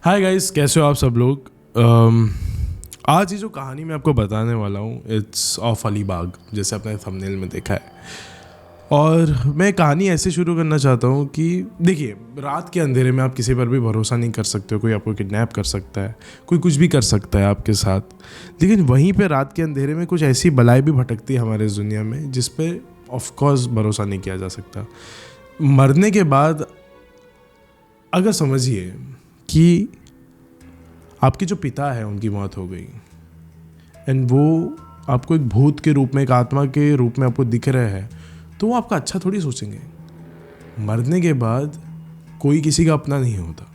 Hi guys, कैसे हो आप सब लोग। आज ये जो कहानी मैं आपको बताने वाला हूँ इट्स ऑफ अलीबाग, जैसे आपने थंबनेल में देखा है। और मैं कहानी ऐसे शुरू करना चाहता हूँ कि देखिए, रात के अंधेरे में आप किसी पर भी भरोसा नहीं कर सकते हो। कोई आपको किडनैप कर सकता है, कोई कुछ भी कर सकता है आपके साथ। लेकिन वहीं पे रात के अंधेरे में कुछ ऐसी बलाएँ भी भटकती है हमारे इस दुनिया में जिस पे ऑफकोर्स भरोसा नहीं किया जा सकता। मरने के बाद अगर समझिए कि आपके जो पिता है उनकी मौत हो गई एंड वो आपको एक भूत के रूप में, एक आत्मा के रूप में आपको दिख रहे हैं, तो वो आपका अच्छा थोड़ी सोचेंगे। मरने के बाद कोई किसी का अपना नहीं होता।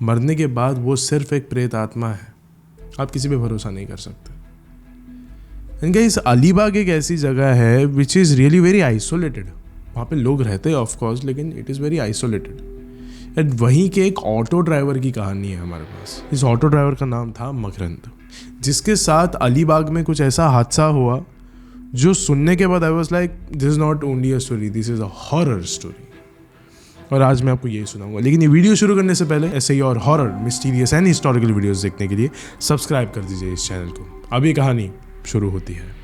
मरने के बाद वो सिर्फ एक प्रेत आत्मा है। आप किसी पे भरोसा नहीं कर सकते। इनका इस अलीबाग एक ऐसी जगह है which is really very isolated. वहाँ पे लोग रहते हैं ऑफकोर्स, लेकिन it is very isolated. And वहीं के एक ऑटो ड्राइवर की कहानी है हमारे पास। इस ऑटो ड्राइवर का नाम था मकरंद, जिसके साथ अलीबाग में कुछ ऐसा हादसा हुआ जो सुनने के बाद I was like, this is not only a story, this is a horror story. और आज मैं आपको यही सुनाऊंगा। लेकिन ये वीडियो शुरू करने से पहले ऐसे ही और horror, mysterious and historical videos देखने के लिए सब्सक्राइब कर दीजिए इस चैनल को। अब ये कहानी शुरू होती है।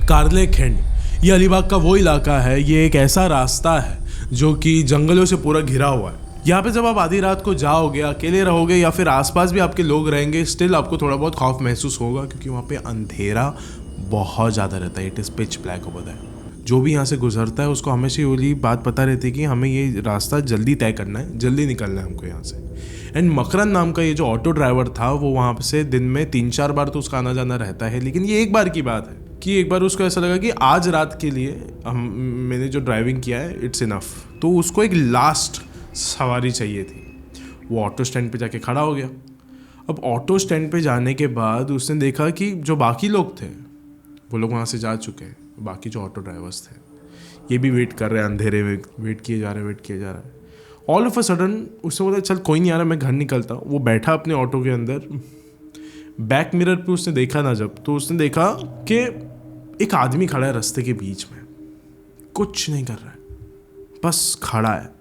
कारले खिंड, ये अलीबाग का वो इलाका है। ये एक ऐसा रास्ता है जो कि जंगलों से पूरा घिरा हुआ है। यहाँ पे जब आप आधी रात को जाओगे, अकेले रहोगे या फिर आसपास भी आपके लोग रहेंगे, स्टिल आपको थोड़ा बहुत खौफ महसूस होगा, क्योंकि वहाँ पे अंधेरा बहुत ज़्यादा रहता है। It is pitch black over there. जो भी यहाँ से गुजरता है उसको हमेशा ये बात पता रहती है कि हमें ये रास्ता जल्दी तय करना है, जल्दी निकलना है हमको यहाँ से। एंड मकरंद नाम का ये जो ऑटो ड्राइवर था, वो वहाँ से दिन में 3-4 बार तो उसका आना जाना रहता है। लेकिन ये एक बार की बात है कि एक बार उसको ऐसा लगा कि आज रात के लिए मैंने जो ड्राइविंग किया है इट्स इनफ। तो उसको एक लास्ट सवारी चाहिए थी। वो ऑटो स्टैंड पे जाके खड़ा हो गया। अब ऑटो स्टैंड पे जाने के बाद उसने देखा कि जो बाकी लोग थे वो लोग वहाँ से जा चुके हैं। बाकी जो ऑटो ड्राइवर्स थे ये भी वेट कर रहे हैं, अंधेरे में वेट किए जा रहे हैं। ऑल ऑफ अ सडन उसने बोला, चल कोई नहीं आ रहा, मैं घर निकलता हूँ। वो बैठा अपने ऑटो के अंदर। बैक मिरर पे उसने देखा ना जब, तो उसने देखा कि एक आदमी खड़ा है रास्ते के बीच में, कुछ नहीं कर रहा है, बस खड़ा है।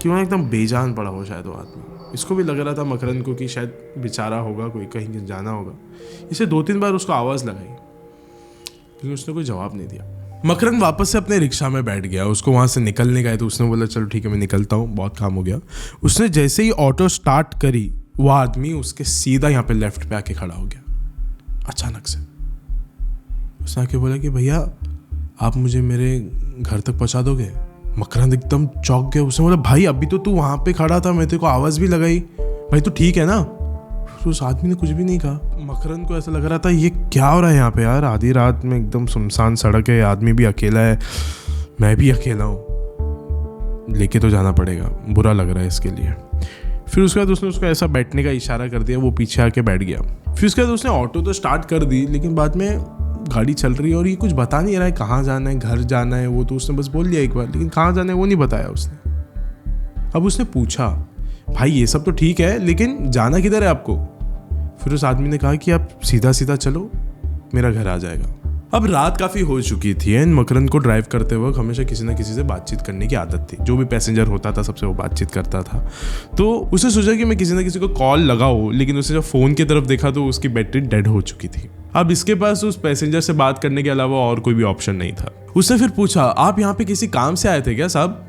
कि वहाँ एकदम बेजान पड़ा हो शायद वो आदमी। इसको भी लग रहा था मकरंद को कि शायद बेचारा होगा, कोई कहीं जाना होगा। इसे 2-3 बार उसको आवाज़ लगाई, लेकिन उसने कोई जवाब नहीं दिया। मकरंद वापस से अपने रिक्शा में बैठ गया। उसको वहाँ से निकलने का है, तो उसने बोला चलो ठीक है मैं निकलता हूँ, बहुत काम हो गया। उसने जैसे ही ऑटो स्टार्ट करी, वो आदमी उसके सीधा यहाँ पे लेफ्ट पे आके खड़ा हो गया अचानक से। उसने आके बोला कि भैया आप मुझे मेरे घर तक पहुँचा दोगे? मकरंद एकदम चौंक गया। उसने बोला भाई अभी तो तू वहाँ पे खड़ा था, मैं तेरे को आवाज़ भी लगाई, भाई तू ठीक है ना? उस आदमी ने कुछ भी नहीं कहा। मकरंद को ऐसा लग रहा था ये क्या हो रहा है यहाँ पे यार, आधी रात में एकदम सुनसान सड़क है, आदमी भी अकेला है, मैं भी अकेला हूँ, लेके तो जाना पड़ेगा, बुरा लग रहा है इसके लिए। फिर उसके बाद उसने उसको ऐसा बैठने का इशारा कर दिया, वो पीछे आके बैठ गया। फिर उसके बाद उसने ऑटो तो स्टार्ट कर दी, लेकिन बाद में गाड़ी चल रही है और ये कुछ बता नहीं रहा है कहाँ जाना है, घर जाना है। वो तो उसने बस बोल दिया एक बार, लेकिन कहाँ जाना है वो नहीं बताया उसने। अब उसने पूछा भाई ये सब तो ठीक है, लेकिन जाना किधर है आपको? फिर उस आदमी ने कहा कि आप सीधा सीधा चलो, मेरा घर आ जाएगा। अब रात काफ़ी हो चुकी थी एंड मकरंद को ड्राइव करते वक्त हमेशा किसी ना किसी से बातचीत करने की आदत थी। जो भी पैसेंजर होता था सबसे वो बातचीत करता था। तो उसने सोचा कि मैं किसी ना किसी को कॉल लगाऊं, लेकिन उसने जब फ़ोन की तरफ देखा तो उसकी बैटरी डेड हो चुकी थी। अब इसके पास उस पैसेंजर से बात करने के अलावा और कोई भी ऑप्शन नहीं था। उसने फिर पूछा आप यहाँ पे किसी काम से आए थे क्या साहब?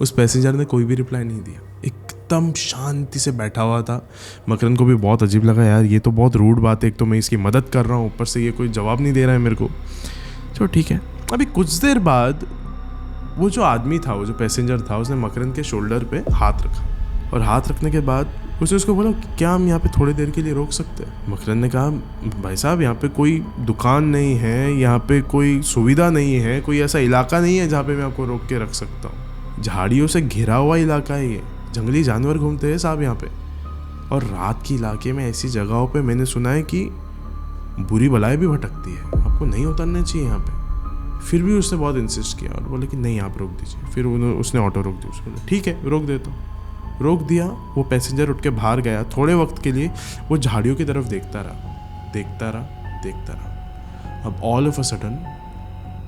उस पैसेंजर ने कोई भी रिप्लाई नहीं दिया, एकदम शांति से बैठा हुआ था। मकरंद को भी बहुत अजीब लगा, यार ये तो बहुत रूड बात है, एक तो मैं इसकी मदद कर रहा हूँ, ऊपर से ये कोई जवाब नहीं दे रहा है मेरे को। चलो ठीक है। अभी कुछ देर बाद वो जो आदमी था, वो जो पैसेंजर था, उसने मकरंद के शोल्डर पे हाथ रखा और हाथ रखने के बाद उसने उसको बोला क्या हम यहाँ पे थोड़ी देर के लिए रोक सकते हैं? मकरंद ने कहा भाई साहब यहाँ पे कोई दुकान नहीं है, यहाँ पे कोई सुविधा नहीं है, कोई ऐसा इलाका नहीं है जहाँ पे मैं आपको रोक के रख सकता हूँ। झाड़ियों से घिरा हुआ इलाका है ये, जंगली जानवर घूमते हैं साहब यहाँ पे, और रात के इलाके में ऐसी जगहों पे मैंने सुना है कि बुरी बलाएं भी भटकती है, आपको नहीं उतरना चाहिए यहाँ पे। फिर भी उसने बहुत इंसिस्ट किया और बोले कि नहीं आप रोक दीजिए। फिर उसने ऑटो रोक दी। उसको बोला ठीक है रोक देता हूँ। रोक दिया। वो पैसेंजर उठ के बाहर गया। थोड़े वक्त के लिए वो झाड़ियों की तरफ देखता रहा। अब ऑल ऑफ अ सडन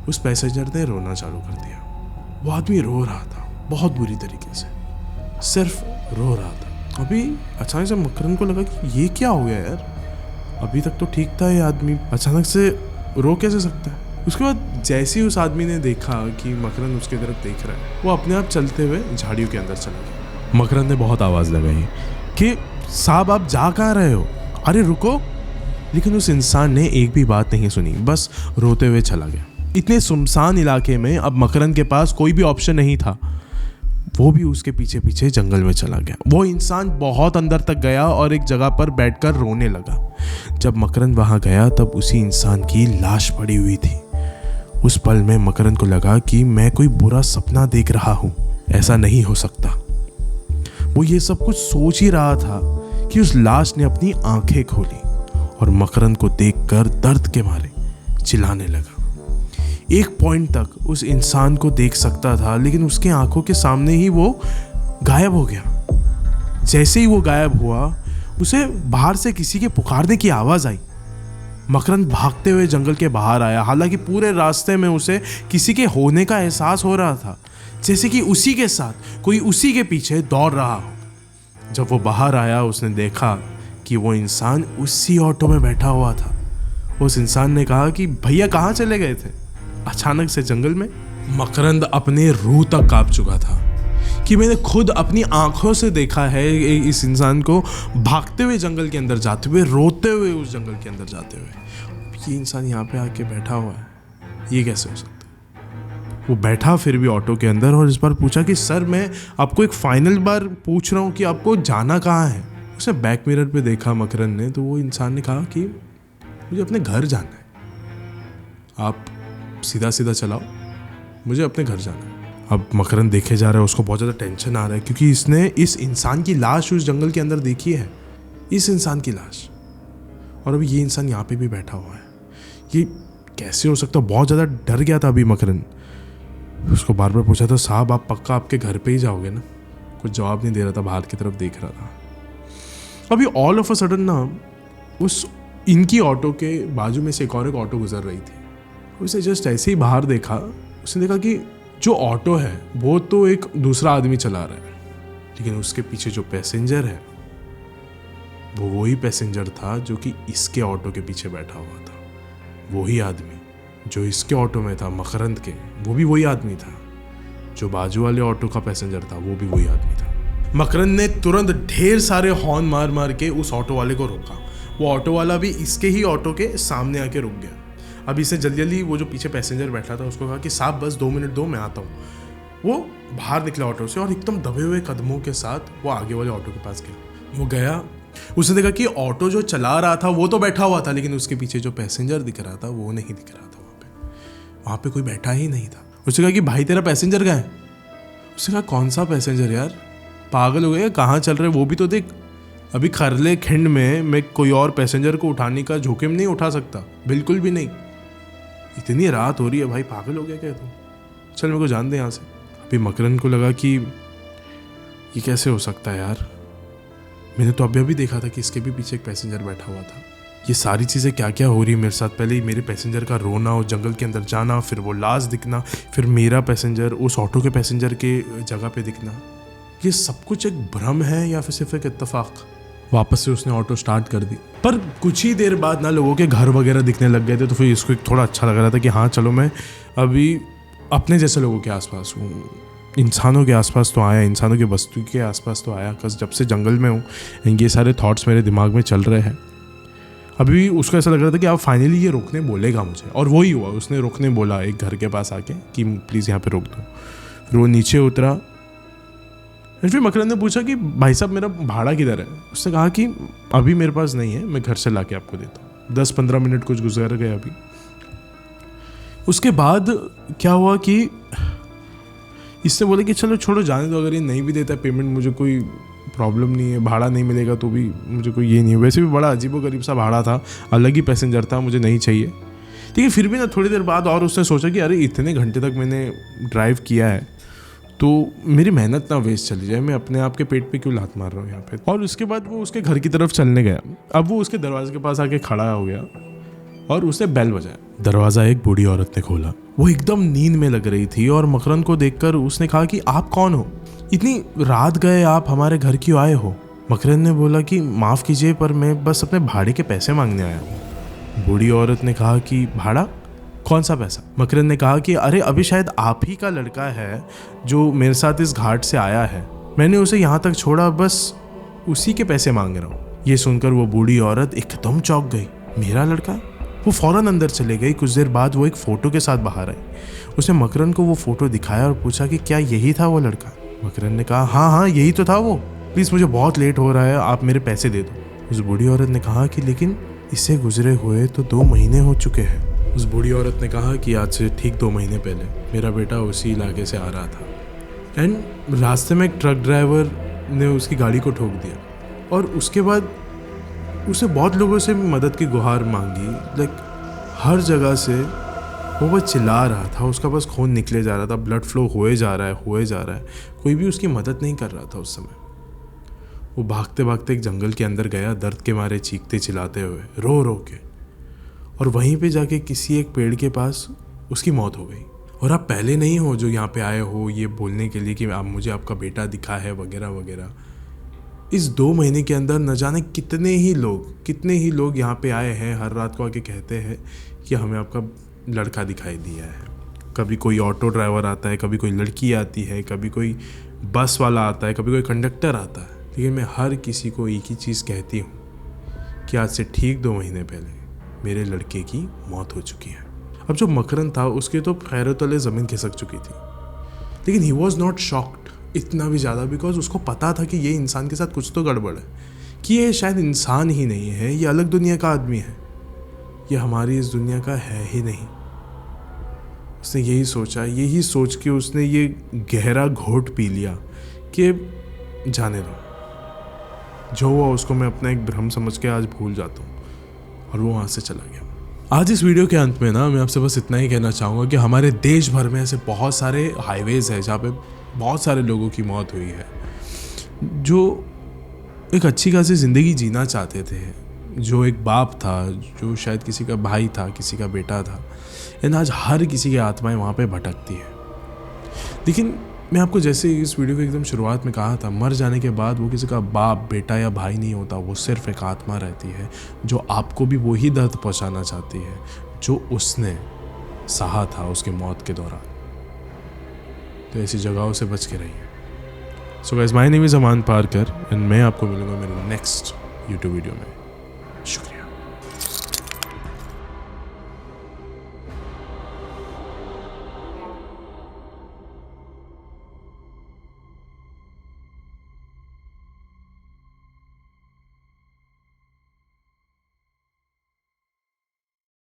उस पैसेंजर ने रोना चालू कर दिया। वो आदमी रो रहा था बहुत बुरी तरीके से। सिर्फ रो रहा था। अभी अचानक से मकरंद को लगा कि ये क्या हो गया यार, अभी तक तो ठीक था ये आदमी, अचानक से रो कैसे सकता है। उसके बाद जैसे ही उस आदमी ने देखा कि मकरंद उसकी तरफ देख रहा है, वो अपने आप चलते हुए झाड़ियों के अंदर चला गया। मकरंद ने बहुत आवाज़ लगाई कि साहब आप जा कहाँ रहे हो, अरे रुको। लेकिन उस इंसान ने एक भी बात नहीं सुनी, बस रोते हुए चला गया। इतने सुनसान इलाके में अब मकरंद के पास कोई भी ऑप्शन नहीं था, वो भी उसके पीछे पीछे जंगल में चला गया। वो इंसान बहुत अंदर तक गया और एक जगह पर बैठकर रोने लगा। जब मकरंद वहां गया तब उसी इंसान की लाश पड़ी हुई थी। उस पल में मकरंद को लगा कि मैं कोई बुरा सपना देख रहा हूं, ऐसा नहीं हो सकता। वो ये सब कुछ सोच ही रहा था कि उस लाश ने अपनी आंखें खोली और मकरंद को देखकर दर्द के मारे चिल्लाने लगा। एक पॉइंट तक उस इंसान को देख सकता था, लेकिन उसके आंखों के सामने ही वो गायब हो गया। जैसे ही वो गायब हुआ, उसे बाहर से किसी के पुकारने की आवाज आई। मकरंद भागते हुए जंगल के बाहर आया। हालांकि पूरे रास्ते में उसे किसी के होने का एहसास हो रहा था, जैसे कि उसी के साथ कोई उसी के पीछे दौड़ रहा हो। जब वो बाहर आया, उसने देखा कि वो इंसान उसी ऑटो में बैठा हुआ था। उस इंसान ने कहा कि भैया कहाँ चले गए थे अचानक से जंगल में। मकरंद अपने रूह तक कांप चुका था कि मैंने खुद अपनी आंखों से देखा है इस इंसान को भागते हुए जंगल के अंदर जाते हुए, रोते हुए उस जंगल के अंदर जाते हुए। ये इंसान यहाँ पे आके बैठा हुआ है, ये कैसे हो सकता है। वो बैठा फिर भी ऑटो के अंदर और इस बार पूछा कि सर मैं आपको एक फाइनल बार पूछ रहा हूँ कि आपको जाना कहाँ है। उसने बैक मिरर पे देखा मकरंद ने, तो वो इंसान ने कहा कि मुझे अपने घर जाना है, आप सीधा सीधा चलाओ, मुझे अपने घर जाना है। अब मकरंद देखे जा रहा है, उसको बहुत ज़्यादा टेंशन आ रहा है क्योंकि इसने इस इंसान की लाश उस जंगल के अंदर देखी है, इस इंसान की लाश, और अभी ये इंसान यहाँ पे भी बैठा हुआ है। ये कैसे हो सकता है। बहुत ज़्यादा डर गया था अभी मकरंद। उसको बार बार पूछा था साहब आप पक्का आपके घर पे ही जाओगे ना। कुछ जवाब नहीं दे रहा था, बाहर की तरफ देख रहा था। अभी ऑल ऑफ अ सडन ना उस इनकी ऑटो के बाजू में से एक और एक ऑटो गुजर रही थी। उसे जस्ट ऐसे ही बाहर देखा, उसने देखा कि जो ऑटो है वो तो एक दूसरा आदमी चला रहा है, लेकिन उसके पीछे जो पैसेंजर है वो वही पैसेंजर था जो कि इसके ऑटो के पीछे बैठा हुआ था। वही आदमी जो इसके ऑटो में था मकरंद के, वो भी वही आदमी था। जो बाजू वाले ऑटो का पैसेंजर था वो भी वही आदमी था। मकरंद ने तुरंत ढेर सारे हॉर्न मार मार के उस ऑटो वाले को रोका। वो ऑटो वाला भी इसके ही ऑटो के सामने आके रुक गया। अब इसे जल्दी जल्दी वो जो पीछे पैसेंजर बैठा था उसको कहा कि साहब बस 2 मिनट दो, मैं आता हूँ। वो बाहर निकला ऑटो से और एकदम दबे हुए कदमों के साथ वो आगे वाले ऑटो के पास गया। वो गया, उसने देखा कि ऑटो जो चला रहा था वो तो बैठा हुआ था, लेकिन उसके पीछे जो पैसेंजर दिख रहा था वो नहीं दिख रहा था। वहाँ पे कोई बैठा ही नहीं था। उसने कहा कि भाई तेरा पैसेंजर कहाँ है। उसने कहा कौन सा पैसेंजर यार, पागल हो गया, कहाँ चल रहे, वो भी तो देख। अभी खरले खिंड में मैं कोई और पैसेंजर को उठाने का जोखिम नहीं उठा सकता, बिल्कुल भी नहीं। इतनी रात हो रही है भाई, पागल हो गया क्या तू, चल मेरे को जान दे यहाँ से। अभी मकरंद को लगा कि ये कैसे हो सकता है यार, मैंने तो अभी अभी देखा था कि इसके भी पीछे एक पैसेंजर बैठा हुआ था। ये सारी चीज़ें क्या क्या हो रही है मेरे साथ। पहले ही मेरे पैसेंजर का रोना और जंगल के अंदर जाना, फिर वो लाश दिखना, फिर मेरा पैसेंजर उस ऑटो के पैसेंजर के जगह पे दिखना। ये सब कुछ एक भ्रम है या फिर सिर्फ एक इत्तेफाक। वापस से उसने ऑटो स्टार्ट कर दी, पर कुछ ही देर बाद ना लोगों के घर वगैरह दिखने लग गए थे। तो फिर इसको एक थोड़ा अच्छा लग रहा था कि हाँ चलो मैं अभी अपने जैसे लोगों के आसपास हूँ, इंसानों के आसपास तो आया, इंसानों की बस्ती के आसपास तो आया। बस जब से जंगल में हूँ ये सारे थॉट्स मेरे दिमाग में चल रहे हैं। अभी उसको ऐसा लग रहा था कि अब फाइनली ये रोकने बोलेगा मुझे, और वही हुआ। उसने रोकने बोला एक घर के पास आके कि प्लीज़ यहाँ पे रोक दो। फिर वो नीचे उतरा। फिर मकरंद ने पूछा कि भाई साहब मेरा भाड़ा किधर है। उसने कहा कि अभी मेरे पास नहीं है, मैं घर से ला के आपको देता हूँ। 10-15 मिनट कुछ गुजर गए अभी। उसके बाद क्या हुआ कि इसने बोला कि चलो छोड़ो जाने दो, अगर ये नहीं भी देता पेमेंट मुझे कोई प्रॉब्लम नहीं है, भाड़ा नहीं मिलेगा तो भी मुझे कोई ये नहीं है। वैसे भी बड़ा अजीबोगरीब सा भाड़ा था, अलग ही पैसेंजर था, मुझे नहीं चाहिए। ठीक है, फिर भी ना थोड़ी देर बाद और उसने सोचा कि अरे इतने घंटे तक मैंने ड्राइव किया है तो मेरी मेहनत ना वेस्ट चली जाए, मैं अपने आप के पेट पे क्यों लात मार रहा हूँ यहाँ पे। और उसके बाद वो उसके घर की तरफ चलने गया। अब वो उसके दरवाजे के पास आके खड़ा हो गया और उसने बेल बजाया। दरवाज़ा एक बूढ़ी औरत ने खोला। वो एकदम नींद में लग रही थी और मकरंद को देखकर उसने कहा कि आप कौन हो? इतनी रात गए आप हमारे घर क्यों आए हो? मकरंद ने बोला कि माफ़ कीजिए पर मैं बस अपने भाड़े के पैसे मांगने आया हूँ। बूढ़ी औरत ने कहा कि भाड़ा? कौन सा पैसा? मकरंद ने कहा कि अरे अभी शायद आप ही का लड़का है जो मेरे साथ इस घाट से आया है, मैंने उसे यहाँ तक छोड़ा, बस उसी के पैसे मांग रहा हूँ। ये सुनकर वो बूढ़ी औरत एकदम चौंक गई। मेरा लड़का? वो फौरन अंदर चले गई। कुछ देर बाद वो एक फ़ोटो के साथ बाहर आई। उसने मकरंद को वो फ़ोटो दिखाया और पूछा कि क्या यही था वो लड़का? मकरंद ने कहा हाँ हाँ यही तो था वो, प्लीज़ मुझे बहुत लेट हो रहा है, आप मेरे पैसे दे दो। उस बूढ़ी औरत ने कहा कि लेकिन इससे गुजरे हुए तो 2 महीने हो चुके हैं। उस बूढ़ी औरत ने कहा कि आज से ठीक 2 महीने पहले मेरा बेटा उसी इलाके से आ रहा था एंड रास्ते में एक ट्रक ड्राइवर ने उसकी गाड़ी को ठोक दिया और उसके बाद उसे बहुत लोगों से मदद की गुहार मांगी। लाइक हर जगह से वो बस चिल्ला रहा था, उसका बस खून निकले जा रहा था, ब्लड फ्लो हुए जा रहा है। कोई भी उसकी मदद नहीं कर रहा था उस समय। वो भागते भागते एक जंगल के अंदर गया, दर्द के मारे चीखते चिल्लाते हुए, रो रो के, और वहीं पे जाके किसी एक पेड़ के पास उसकी मौत हो गई। और आप पहले नहीं हो जो यहाँ पे आए हो ये बोलने के लिए कि आप मुझे आपका बेटा दिखा है वगैरह वगैरह। इस 2 महीने के अंदर न जाने कितने ही लोग यहाँ पे आए हैं, हर रात को आके कहते हैं कि हमें आपका लड़का दिखाई दिया है। कभी कोई ऑटो ड्राइवर आता है, कभी कोई लड़की आती है, कभी कोई बस वाला आता है, कभी कोई कंडक्टर आता है, लेकिन मैं हर किसी को एक ही चीज़ कहती हूँ कि आज से ठीक 2 महीने पहले मेरे लड़के की मौत हो चुकी है। अब जो मकरंद था उसके तो पैरों तले ज़मीन खिसक चुकी थी, लेकिन ही वॉज नॉट शॉक्ड इतना भी ज़्यादा, बिकॉज उसको पता था कि ये इंसान के साथ कुछ तो गड़बड़ है, कि ये शायद इंसान ही नहीं है, ये अलग दुनिया का आदमी है, ये हमारी इस दुनिया का है ही नहीं। उसने यही सोचा, यही सोच के उसने ये गहरा घोट पी लिया कि जाने दो, जो हुआ उसको मैं अपना एक भ्रम समझ के आज भूल जाता हूँ, और वो वहाँ से चला गया। आज इस वीडियो के अंत में ना मैं आपसे बस इतना ही कहना चाहूँगा कि हमारे देश भर में ऐसे बहुत सारे हाईवेज़ हैं जहाँ पे बहुत सारे लोगों की मौत हुई है जो एक अच्छी खासी ज़िंदगी जीना चाहते थे, जो एक बाप था, जो शायद किसी का भाई था, किसी का बेटा था, एंड आज हर किसी की आत्माएं वहाँ पे भटकती है। लेकिन मैं आपको जैसे इस वीडियो के एकदम शुरुआत में कहा था, मर जाने के बाद वो किसी का बाप, बेटा या भाई नहीं होता, वो सिर्फ एक आत्मा रहती है जो आपको भी वही दर्द पहुंचाना चाहती है जो उसने सहा था उसके मौत के दौरान। तो ऐसी जगहों से बच के रहिए। So guys, my name is Aman Parkar and मैं आपको मिलूंगा मेरे नेक्स्ट यूट्यूब वीडियो में। शुक्रिया।